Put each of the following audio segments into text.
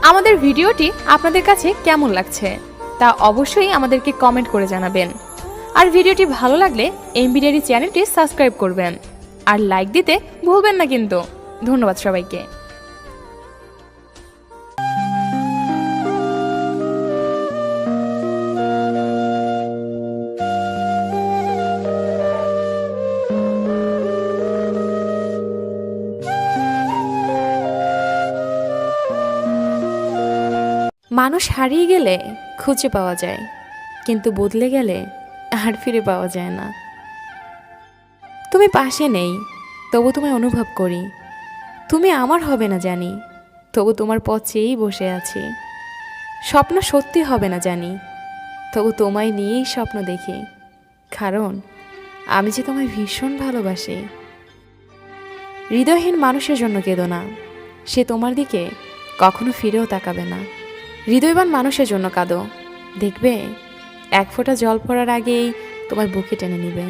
আমাদের ভিডিওটি আপনাদের কাছে কেমন লাগছে তা অবশ্যই আমাদেরকে কমেন্ট করে জানাবেন। আর ভিডিওটি ভালো লাগলে এমবি ডায়েরি চ্যানেলটি সাবস্ক্রাইব করবেন আর লাইক দিতে ভুলবেন না কিন্তু। ধন্যবাদ সবাইকে। মানুষ হারিয়ে গেলে খুঁজে পাওয়া যায়, কিন্তু বদলে গেলে আর ফিরে পাওয়া যায় না। তুমি পাশে নেই, তবু তোমায় অনুভব করি। তুমি আমার হবে না জানি, তবু তোমার পথ চেয়েই বসে আছি। স্বপ্ন সত্যি হবে না জানি, তবু তোমায় নিয়েই স্বপ্ন দেখি। কারণ আমি যে তোমায় ভীষণ ভালোবাসি। হৃদয়হীন মানুষের জন্য কেঁদো না, সে তোমার দিকে কখনো ফিরেও তাকাবে না। হৃদয়বান মানুষের জন্য কাঁদো, দেখবে এক ফোঁটা জল পড়ার আগেই তোমার বুকে টেনে নিবে।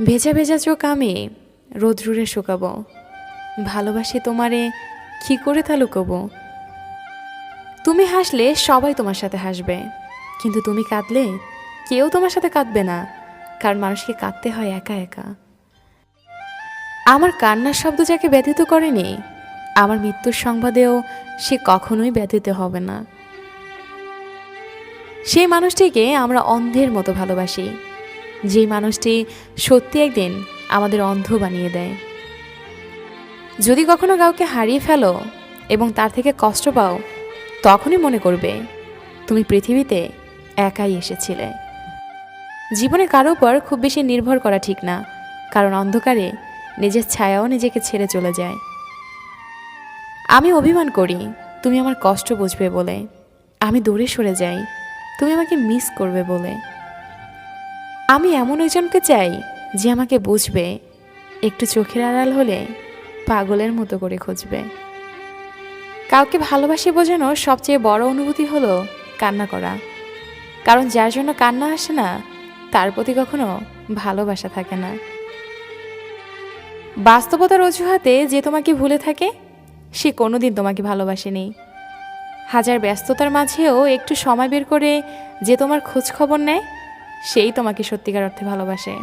ভেজা ভেজা চোখ আমি রোদ্রুরে শুকাবো। ভালোবাসি তোমারে, কি করে তা লুকোবো। তুমি হাসলে সবাই তোমার সাথে হাসবে, কিন্তু তুমি কাঁদলে কেউ তোমার সাথে কাঁদবে না। কারণ মানুষকে কাঁদতে হয় একা একা। আমার কান্নার শব্দ যাকে ব্যথিত করেনি, আমার মৃত্যুর সংবাদেও সে কখনোই ব্যথিত হবে না। সেই মানুষটিকে আমরা অন্ধের মতো ভালোবাসি, যেই মানুষটি সত্যি একদিন আমাদের অন্ধ বানিয়ে দেয়। যদি কখনো কাউকে হারিয়ে ফেলো এবং তার থেকে কষ্ট পাও, তখনই মনে করবে তুমি পৃথিবীতে একাই এসেছিলে। জীবনে কারো উপর খুব বেশি নির্ভর করা ঠিক না, কারণ অন্ধকারে নিজের ছায়াও নিজেকে ছেড়ে চলে যায়। আমি অভিমান করি তুমি আমার কষ্ট বুঝবে বলে, আমি দূরে সরে যাই তুমি আমাকে মিস করবে বলে। আমি এমন একজনকে চাই যে আমাকে বুঝবে, একটু চোখের আড়াল হলে পাগলের মতো করে খুঁজবে। কাউকে ভালোবাসি বোঝানোর সবচেয়ে বড় অনুভূতি হলো কান্না করা। কারণ যার জন্য কান্না আসে না, তার প্রতি কখনো ভালোবাসা থাকে না। বাস্তবতার অজুহাতে যে তোমাকে ভুলে থাকে, সে কোনোদিন তোমাকে ভালোবাসেনি। হাজার ব্যস্ততার মাঝেও একটু সময় বের করে যে তোমার খোঁজ খবর নেয়, সেই তোমাকে সত্যিকার অর্থে ভালোবাসে।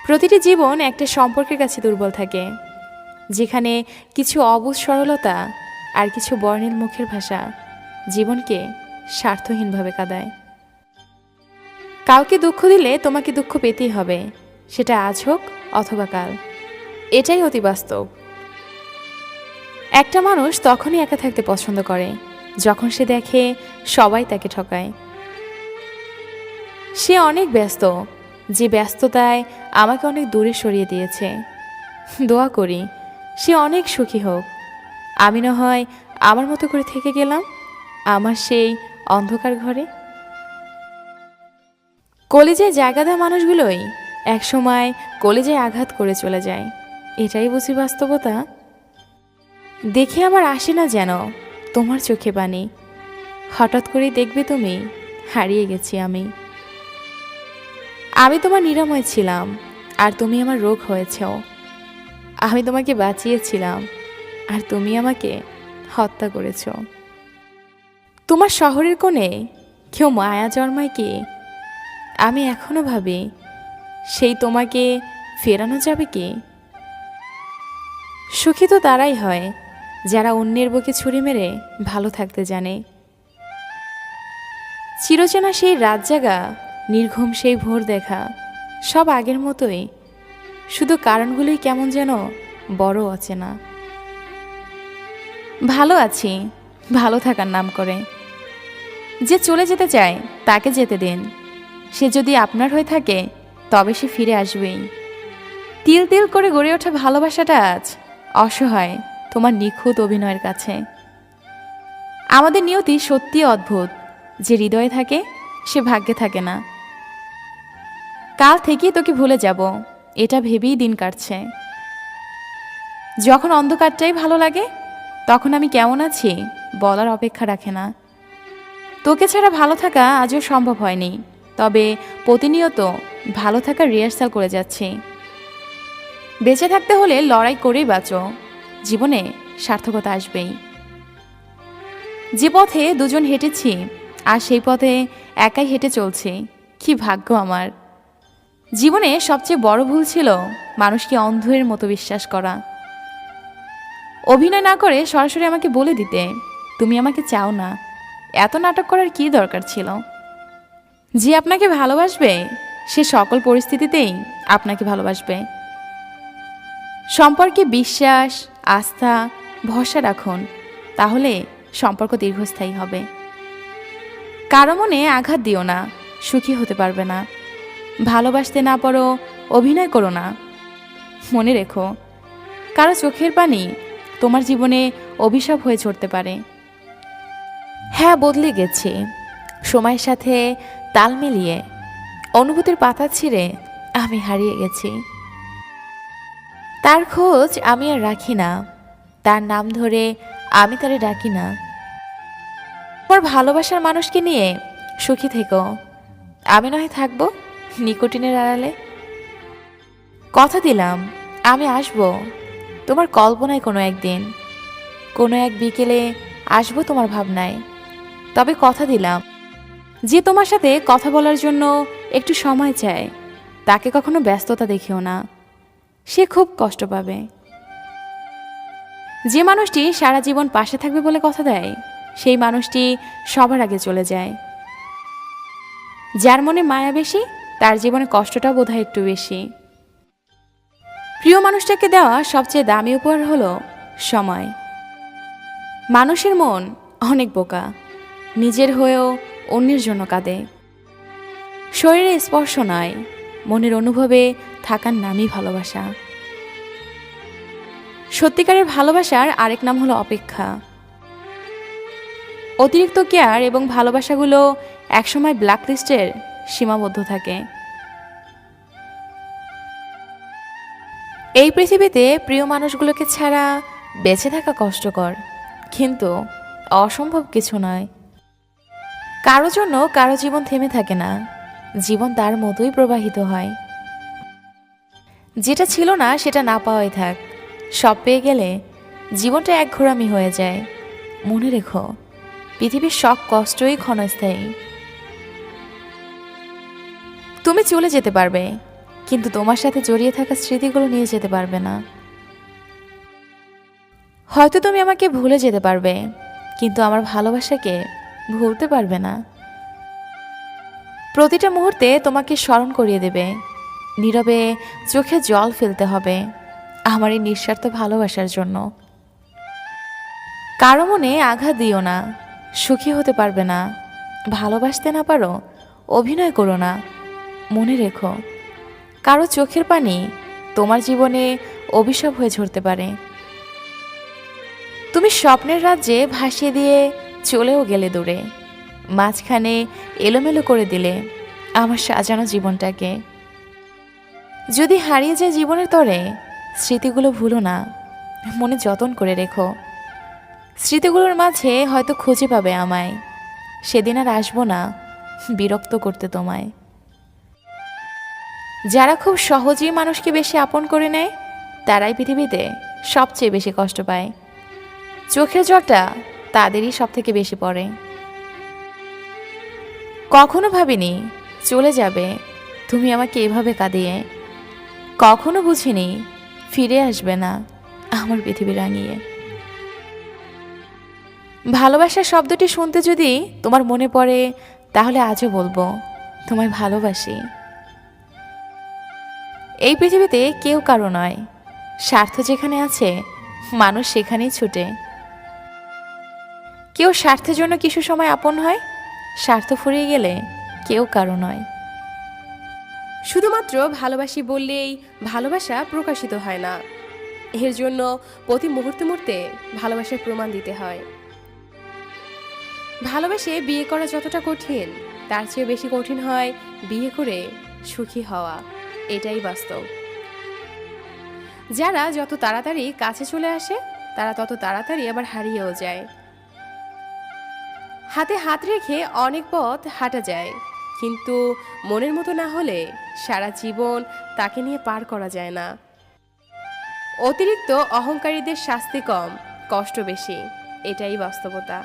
প্রতিটি জীবন একটা সম্পর্কের কাছে দুর্বল থাকে, যেখানে কিছু অবুঝ সরলতা আর কিছু বর্ণিল মুখের ভাষা জীবনকে স্বার্থহীনভাবে কাঁদায়। কাউকে দুঃখ দিলে তোমাকে দুঃখ পেতেই হবে, সেটা আজ হোক অথবা কাল। এটাই অতি বাস্তব। একটা মানুষ তখনই একা থাকতে পছন্দ করে যখন সে দেখে সবাই তাকে ঠকায়। সে অনেক ব্যস্ত, যে ব্যস্ততায় আমাকে অনেক দূরে সরিয়ে দিয়েছে। দোয়া করি সে অনেক সুখী হোক। আমি না হয় আমার মতো করে থেকে গেলাম আমার সেই অন্ধকার ঘরে। কলেজায় জায়গা দেওয়া মানুষগুলোই একসময় কলেজায় আঘাত করে চলে যায়। এটাই বুঝি বাস্তবতা। দেখে আমার আসে না যেন তোমার চোখে পানি। হঠাৎ করেই দেখবে তুমি হারিয়ে গেছি আমি। আমি তোমার নিরাময় ছিলাম আর তুমি আমার রোগ হয়েছেও। আমি তোমাকে বাঁচিয়েছিলাম আর তুমি আমাকে হত্যা করেছ। তোমার শহরের কোণে কেউ মায়া জন্মায় কি? আমি এখনো ভাবি সেই তোমাকে ফেরানো যাবে কি? সুখী তো তারাই হয় যারা অন্যের বুকে ছুরি মেরে ভালো থাকতে জানে। চিরচেনা সেই রাত জাগা, নির্ঘুম সেই ভোর দেখা, সব আগের মতোই, শুধু কারণগুলোই কেমন যেন বড় অচেনা। ভালো আছি ভালো থাকার নাম করে। যে চলে যেতে চায় তাকে যেতে দিন। সে যদি আপনার হয়ে থাকে তবে সে ফিরে আসবেই। তিল তিল করে গড়ে ওঠা ভালোবাসাটা আজ অসহায় তোমার নিখুঁত অভিনয়ের কাছে। আমাদের নিয়তি সত্যি অদ্ভুত, যে হৃদয়ে থাকে সে ভাগ্যে থাকে না। কাল থেকেই তোকে ভুলে যাব এটা ভেবেই দিন কাটছে। যখন অন্ধকারটাই ভালো লাগে তখন আমি কেমন আছি বলার অপেক্ষা রাখে না। তোকে ছাড়া ভালো থাকা আজও সম্ভব হয়নি, তবে প্রতিনিয়ত ভালো থাকার রিহার্সাল করে যাচ্ছি। বেঁচে থাকতে হলে লড়াই করেই বাঁচো। জীবনে সার্থকতা আসবেই। যে পথে দুজন হেঁটেছি আর সেই পথে একাই হেঁটে চলছি, কি ভাগ্য আমার। জীবনে সবচেয়ে বড় ভুল ছিল মানুষকে অন্ধের মতো বিশ্বাস করা। অভিনয় না করে সরাসরি আমাকে বলে দিতে তুমি আমাকে চাও না। এত নাটক করার কি দরকার ছিল? যে আপনাকে ভালোবাসবে সে সকল পরিস্থিতিতেই আপনাকে ভালোবাসবে। সম্পর্কে বিশ্বাস, আস্থা, ভরসা রাখুন, তাহলে সম্পর্ক দীর্ঘস্থায়ী হবে। কারো মনে আঘাত দিও না, সুখী হতে পারবে না। ভালোবাসতে না পারো, অভিনয় করো না। মনে রেখো, কারো চোখের পানি তোমার জীবনে অভিশাপ হয়ে ঝরতে পারে। হ্যাঁ, বদলে গেছি, সময়ের সাথে তাল মিলিয়ে অনুভূতির পাতা ছিঁড়ে আমি হারিয়ে গেছি। তার খোঁজ আমি আর রাখি না, তার নাম ধরে আমি তারে ডাকি না। তোমার ভালোবাসার মানুষকে নিয়ে সুখী থেকো, আমি নয় থাকবো নিকোটিনের আড়ালে। কথা দিলাম আমি আসবো তোমার কল্পনায় কোনো একদিন, কোনো এক বিকেলে আসবো তোমার ভাবনায়। তবে কথা দিলাম, যে তোমার সাথে কথা বলার জন্য একটু সময় চায় তাকে কখনো ব্যস্ততা দেখিও না, সে খুব কষ্ট পাবে। যে মানুষটি সারা জীবন পাশে থাকবে বলে কথা দেয় সেই মানুষটি সবার আগে চলে যায়। যার মনে মায়া বেশি তার জীবনে কষ্টটা বোধহয় একটু বেশি। প্রিয় মানুষটাকে দেওয়া সবচেয়ে দামি উপহার হলো সময়। মানুষের মন অনেক বোকা, নিজের হয়েও অন্যের জন্য কাঁদে। শরীরে স্পর্শ নয়, মনের অনুভবে থাকার নামই ভালোবাসা। সত্যিকারের ভালোবাসার আরেক নাম হলো অপেক্ষা। অতিরিক্ত কেয়ার এবং ভালোবাসাগুলো একসময় ব্ল্যাকলিস্টের সীমাবদ্ধ থাকে। এই পৃথিবীতে প্রিয় মানুষগুলোকে ছাড়া বেঁচে থাকা কষ্টকর, কিন্তু অসম্ভব কিছু নয়। কারো জন্য কারো জীবন থেমে থাকে না, জীবন তার মতোই প্রবাহিত হয়। যেটা ছিল না সেটা না পাওয়াই থাক, সব পেয়ে গেলে জীবনটা এক ঘোরামি হয়ে যায়। মনে রেখো, পৃথিবীর সব কষ্টই ক্ষণস্থায়ী। তুমি চলে যেতে পারবে, কিন্তু তোমার সাথে জড়িয়ে থাকা স্মৃতিগুলো নিয়ে যেতে পারবে না। হয়তো তুমি আমাকে ভুলে যেতে পারবে, কিন্তু আমার ভালোবাসাকে ভুলতে পারবে না। প্রতিটা মুহূর্তে তোমাকে স্মরণ করিয়ে দেবে, নীরবে চোখে জল ফেলতে হবে আমার এই নিঃস্বার্থ ভালোবাসার জন্য। কারো মনে আঘাত দিও না, সুখী হতে পারবে না। ভালোবাসতে না পারো, অভিনয় করো না। মনে রেখো, কারো চোখের পানি তোমার জীবনে অভিশাপ হয়ে ঝরতে পারে। তুমি স্বপ্নের রাজ্যে ভাসিয়ে দিয়ে চলেও গেলে দূরে, মাঝখানে এলোমেলো করে দিলে আমার সাজানো জীবনটাকে। যদি হারিয়ে যায় জীবনের তরে, স্মৃতিগুলো ভুলো না, মনে যতন করে রেখো। স্মৃতিগুলোর মাঝে হয়তো খুঁজে পাবে আমায়, সেদিন আর আসবো না বিরক্ত করতে তোমায়। যারা খুব সহজেই মানুষকে বেশি আপন করে নেয় তারাই পৃথিবীতে সবচেয়ে বেশি কষ্ট পায়। চোখের জলটা তাদেরই সব থেকে বেশি পড়ে। কখনো ভাবিনি চলে যাবে তুমি আমাকে এভাবে কাঁদিয়ে, কখনো বুঝিনি ফিরে আসবে না আমার পৃথিবী রাঙিয়ে। ভালোবাসার শব্দটি শুনতে যদি তোমার মনে পড়ে, তাহলে আজও বলবো তোমায় ভালোবাসি। এই পৃথিবীতে কেউ কারো নয়, স্বার্থ যেখানে আছে মানুষ সেখানেই ছুটে। কেউ স্বার্থের জন্য কিছু সময় আপন হয়, স্বার্থ ফুরিয়ে গেলে কেউ কারো নয়। শুধুমাত্র ভালোবাসি বললেই ভালোবাসা প্রকাশিত হয় না, এর জন্য প্রতি মুহূর্তে মুহূর্তে ভালোবাসার প্রমাণ দিতে হয়। ভালোবেসে বিয়ে করা যতটা কঠিন, তার চেয়ে বেশি কঠিন হয় বিয়ে করে সুখী হওয়া, এটাই বাস্তব। যারা যত তাড়াতাড়ি কাছে চলে আসে তারা তত তাড়াতাড়ি আবার হারিয়েও যায়। হাতে হাত রেখে অনেক পথ হাঁটা যায়, কিন্তু মনের মতো না হলে সারা জীবন তাকে নিয়ে পার করা যায় না। অতিরিক্ত অহংকারীদের শাস্তি কম, কষ্ট বেশি, এটাই বাস্তবতা।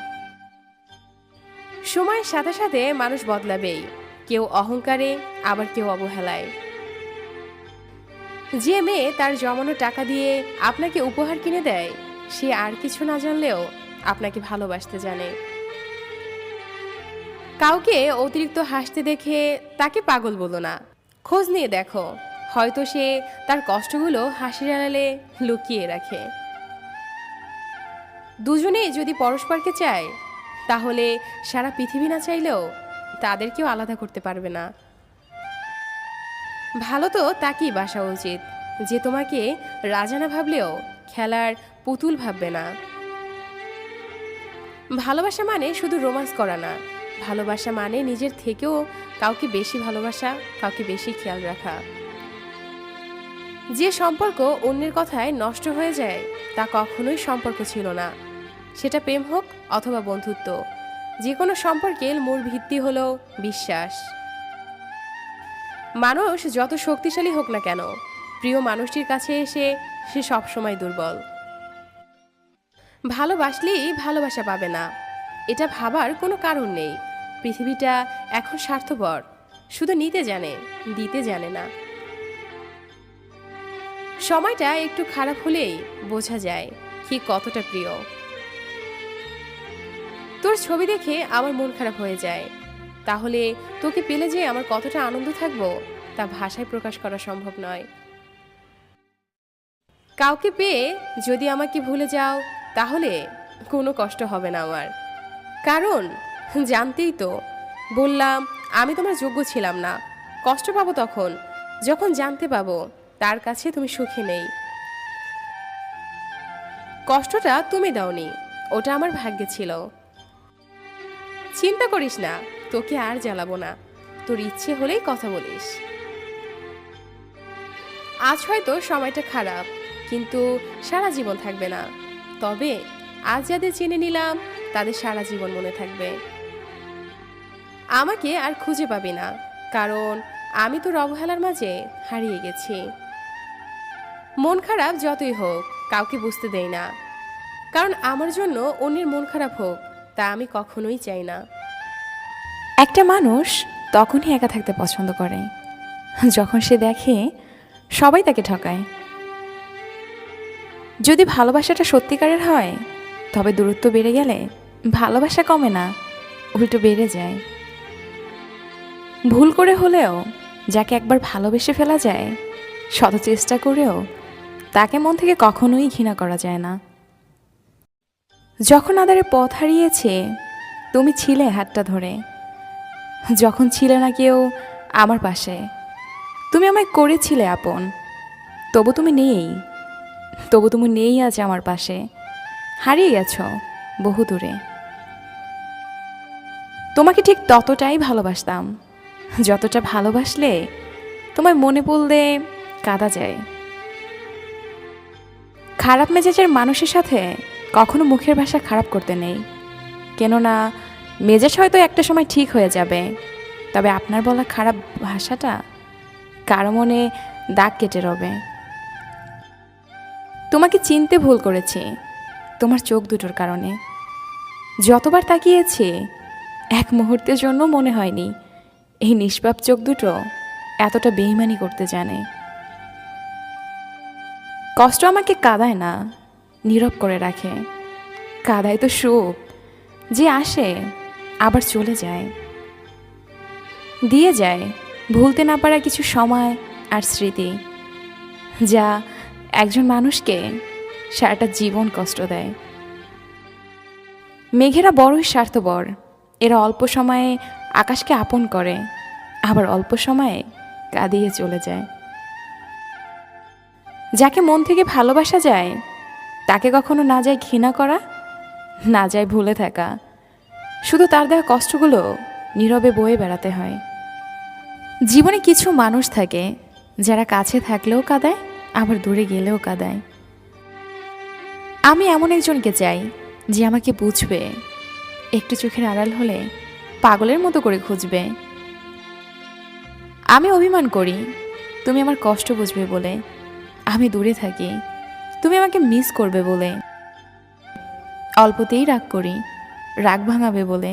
সময়ের সাথে সাথে মানুষ বদলাবেই, কেউ অহংকারে, আবার কেউ অবহেলায়। যে মেয়ে তার জমানো টাকা দিয়ে আপনাকে উপহার কিনে দেয়, সে আর কিছু না জানলেও আপনাকে ভালোবাসতে জানে। কাউকে অতিরিক্ত হাসতে দেখে তাকে পাগল বলো না, খোঁজ নিয়ে দেখো, হয়তো সে তার কষ্টগুলো হাসির আড়ালে লুকিয়ে রাখে। দুজনেই যদি পরস্পরকে চায়, তাহলে সারা পৃথিবী না চাইলেও তাদেরকেও আলাদা করতে পারবে না। ভালো তো তাকেই বাসা উচিত, যে তোমাকে রাজা না ভাবলেও খেলার পুতুল ভাববে না। ভালোবাসা মানে শুধু রোমান্স করা না, ভালোবাসা মানে নিজের থেকেও কাউকে বেশি ভালোবাসা, কাউকে বেশি খেয়াল রাখা। যে সম্পর্ক অন্যের কথায় নষ্ট হয়ে যায়, তা কখনোই সম্পর্ক ছিল না। সেটা প্রেম হোক অথবা বন্ধুত্ব, যে কোনো সম্পর্কের মূল ভিত্তি হলো বিশ্বাস। মানুষ যত শক্তিশালী হোক না কেন, প্রিয় মানুষটির কাছে এসে সে সবসময় দুর্বল। ভালোবাসলেই ভালোবাসা পাবে না, এটা ভাবার কোনো কারণ নেই। পৃথিবীটা এখন স্বার্থপর, শুধু নিতে জানে, দিতে জানে না। সময়টা একটু খারাপ হলেই বোঝা যায় কি কতটা প্রিয়। তোর ছবি দেখে আমার মন খারাপ হয়ে যায়, তাহলে তোকে পেলে যে আমার কতটা আনন্দ থাকবো তা ভাষায় প্রকাশ করা সম্ভব নয়। কাউকে পেয়ে যদি আমাকে ভুলে যাও, তাহলে কোনো কষ্ট হবে না আমার, কারণ জানতেই তো বললাম আমি তোমার যোগ্য ছিলাম না। কষ্ট পাবো তখন যখন জানতে পাবো তার কাছে তুমি সুখী নেই। কষ্টটা তুমি দাওনি, ওটা আমার ভাগ্যে ছিল। চিন্তা করিস না, তোকে আর জ্বালাবো না, তোর ইচ্ছে হলেই কথা বলিস। আজ হয়তো সময়টা খারাপ, কিন্তু সারা জীবন থাকবে না। তবে আজ যাদের চিনে নিলাম, তাদের সারা জীবন মনে থাকবে। আমাকে আর খুঁজে পাবি না, কারণ আমি তোর অবহেলার মাঝে হারিয়ে গেছি। মন খারাপ যতই হোক কাউকে বুঝতে দেই না, কারণ আমার জন্য অন্যের মন খারাপ হোক তা আমি কখনোই চাই না। একটা মানুষ তখনই একা থাকতে পছন্দ করে যখন সে দেখে সবাই তাকে ঠকায়। যদি ভালোবাসাটা সত্যিকারের হয়, তবে দূরত্ব বেড়ে গেলে ভালোবাসা কমে না, উল্টো বেড়ে যায়। ভুল করে হলেও যাকে একবার ভালোবেসে ফেলা যায়, শত চেষ্টা করেও তাকে মন থেকে কখনোই ঘৃণা করা যায় না। যখন আদারে পথ হারিয়েছে, তুমি ছিলে হাতটা ধরে। যখন ছিলে না কেউ আমার পাশে, তুমি আমায় করেছিলে আপন। তবু তুমি নেই আজ আমার পাশে, হারিয়ে গেছো বহু দূরে। তোমাকে ঠিক ততটাই ভালোবাসতাম যতটা ভালোবাসলে তোমায় মনে পড়লে কাঁদা যায়। খারাপ মেজাজের মানুষের সাথে কখনো মুখের ভাষা খারাপ করতে নেই, কেননা মেজাজ হয়তো একটা সময় ঠিক হয়ে যাবে, তবে আপনার বলা খারাপ ভাষাটা কারো মনে দাগ কেটে রবে। তোমাকে চিনতে ভুল করেছি তোমার চোখ দুটোর কারণে। যতবার তাকিয়েছি, এক মুহূর্তের জন্য মনে হয়নি এই নিষ্পাপ চোখ দুটো এতটা বেইমানি করতে জানে। কষ্ট আমাকে কাঁদায় না, নীরব করে রাখে। কাঁদায় তো সুখ, যে আসে আবার চলে যায়, দিয়ে যায় ভুলতে না পারা কিছু সময় আর স্মৃতি, যা একজন মানুষকে সারাটা জীবন কষ্ট দেয়। মেঘেরা বড়ই স্বার্থপর, এরা অল্প সময়ে আকাশকে আপন করে, আবার অল্প সময়ে কাঁদিয়ে চলে যায়। যাকে মন থেকে ভালোবাসা যায়, তাকে কখনো না যায় ঘৃণা করা, না যায় ভুলে থাকা, শুধু তার দেওয়া কষ্টগুলো নীরবে বয়ে বেড়াতে হয়। জীবনে কিছু মানুষ থাকে যারা কাছে থাকলেও কাঁদায়, আবার দূরে গেলেও কাঁদায়। আমি এমন একজনকে চাই যে আমাকে বুঝবে, একটু চোখের আড়াল হলে পাগলের মতো করে খুঁজবে। আমি অভিমান করি তুমি আমার কষ্ট বুঝবে বলে, আমি দূরে থাকি তুমি আমাকে মিস করবে বলে, অল্পতেই রাগ করি, রাগ ভাঙাবে বলে,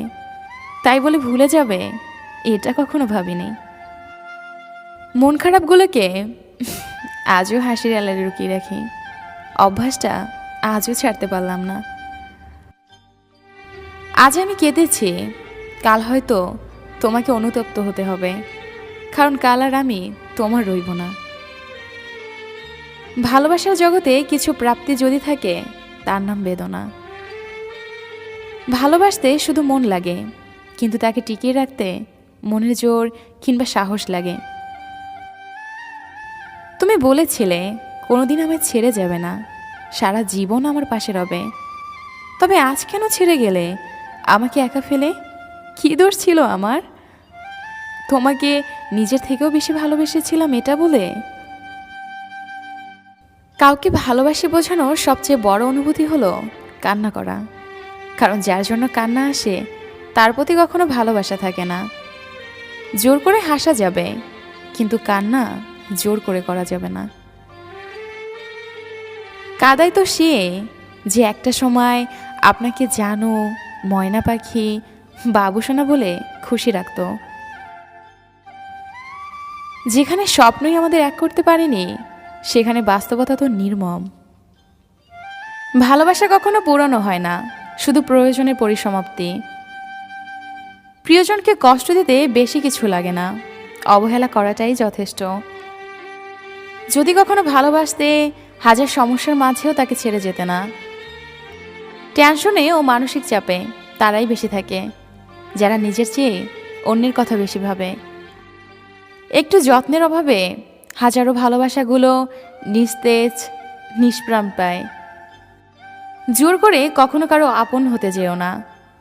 তাই বলে ভুলে যাবে এটা কখনো ভাবিনি। মন খারাপগুলোকে আজও হাসির আড়ালে লুকিয়ে রাখি, অভ্যাসটা আজও ছাড়তে পারলাম না। আজ আমি কেঁদেছি, কাল হয়তো তোমাকে অনুতপ্ত হতে হবে, কারণ কাল আর আমি তোমার রইব না। ভালোবাসার জগতে কিছু প্রাপ্তি যদি থাকে তার নাম বেদনা। ভালোবাসতে শুধু মন লাগে, কিন্তু তাকে টিকিয়ে রাখতে মনের জোর কিংবা সাহস লাগে। তুমি বলেছিলে কোনোদিন আমায় ছেড়ে যাবে না, সারা জীবন আমার পাশে রবে। তবে আজ কেন ছেড়ে গেলে আমাকে একা ফেলে? কী দোষ ছিল আমার? তোমাকে নিজের থেকেও বেশি ভালোবেসেছিলাম এটা বলে? কাউকে ভালোবাসি বোঝানোর সবচেয়ে বড় অনুভূতি হলো কান্না করা, কারণ যার জন্য কান্না আসে তার প্রতি কখনো ভালোবাসা থাকে না। জোর করে হাসা যাবে, কিন্তু কান্না জোর করে করা যাবে না। কাদাই তো সে যে একটা সময় আপনাকে জানো, ময়না পাখি, বাবুসোনা বলে খুশি রাখত। যেখানে স্বপ্নই আমাদের এক করতে পারেনি, সেখানে বাস্তবতা তো নির্মম। ভালোবাসা কখনো পুরানো হয় না, শুধু প্রয়োজনের পরিসমাপ্তি। প্রিয়জনকে কষ্ট দিতে বেশি কিছু লাগে না, অবহেলা করাটাই যথেষ্ট। যদি কখনো ভালোবাসতে হাজার সমস্যার মাঝেও তাকে ছেড়ে যেতে না। টেনশনে ও মানসিক চাপে তারাই বেশি থাকে, যারা নিজের চেয়ে অন্যের কথা বেশি ভাবে। একটু যত্নের অভাবে হাজারো ভালোবাসাগুলো নিস্তেজ, নিষ্প্রাণ পায়। জোর করে কখনো কারো আপন হতে যেও না,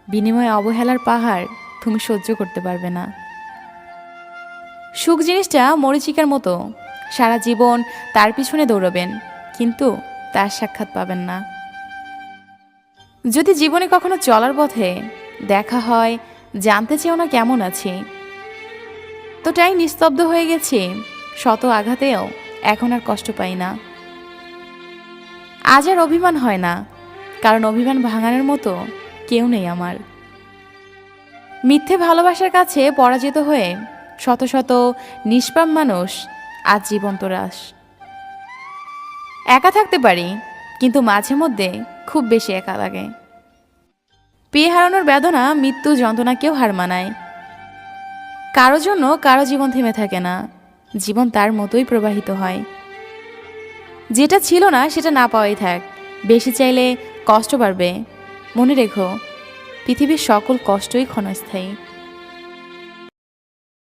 বিনিময়ে অবহেলার পাহাড় তুমি সহ্য করতে পারবে না। সুখ জিনিসটা মরীচিকার মতো, সারা জীবন তার পিছনে দৌড়বেন, কিন্তু তার সাক্ষাৎ পাবেন না। যদি জীবনে কখনো চলার পথে দেখা হয়, জানতে চেও না কেমন আছি। তোটাই নিস্তব্ধ হয়ে গেছি, শত আঘাতেও এখন আর কষ্ট পাই না। আজ আর অভিমান হয় না, কারণ অভিমান ভাঙানোর মতো কেউ নেই আমার। মিথ্যে ভালোবাসার কাছে পরাজিত হয়ে শত শত নিষ্পাপ মানুষ আজ জীবন্ত রাস। একা থাকতে পারি, কিন্তু মাঝে মধ্যে খুব বেশি একা লাগে। পেয়ে হারানোর বেদনা মৃত্যু যন্ত্রণাকেও হার মানায়। কারো জন্য কারো জীবন থেমে থাকে না, জীবন তার মতোই প্রবাহিত হয়। যেটা ছিল না সেটা না পাওয়াই থাক, বেশি চাইলে কষ্ট বাড়বে। মনে রেখো, পৃথিবীর সকল কষ্টই ক্ষণস্থায়ী।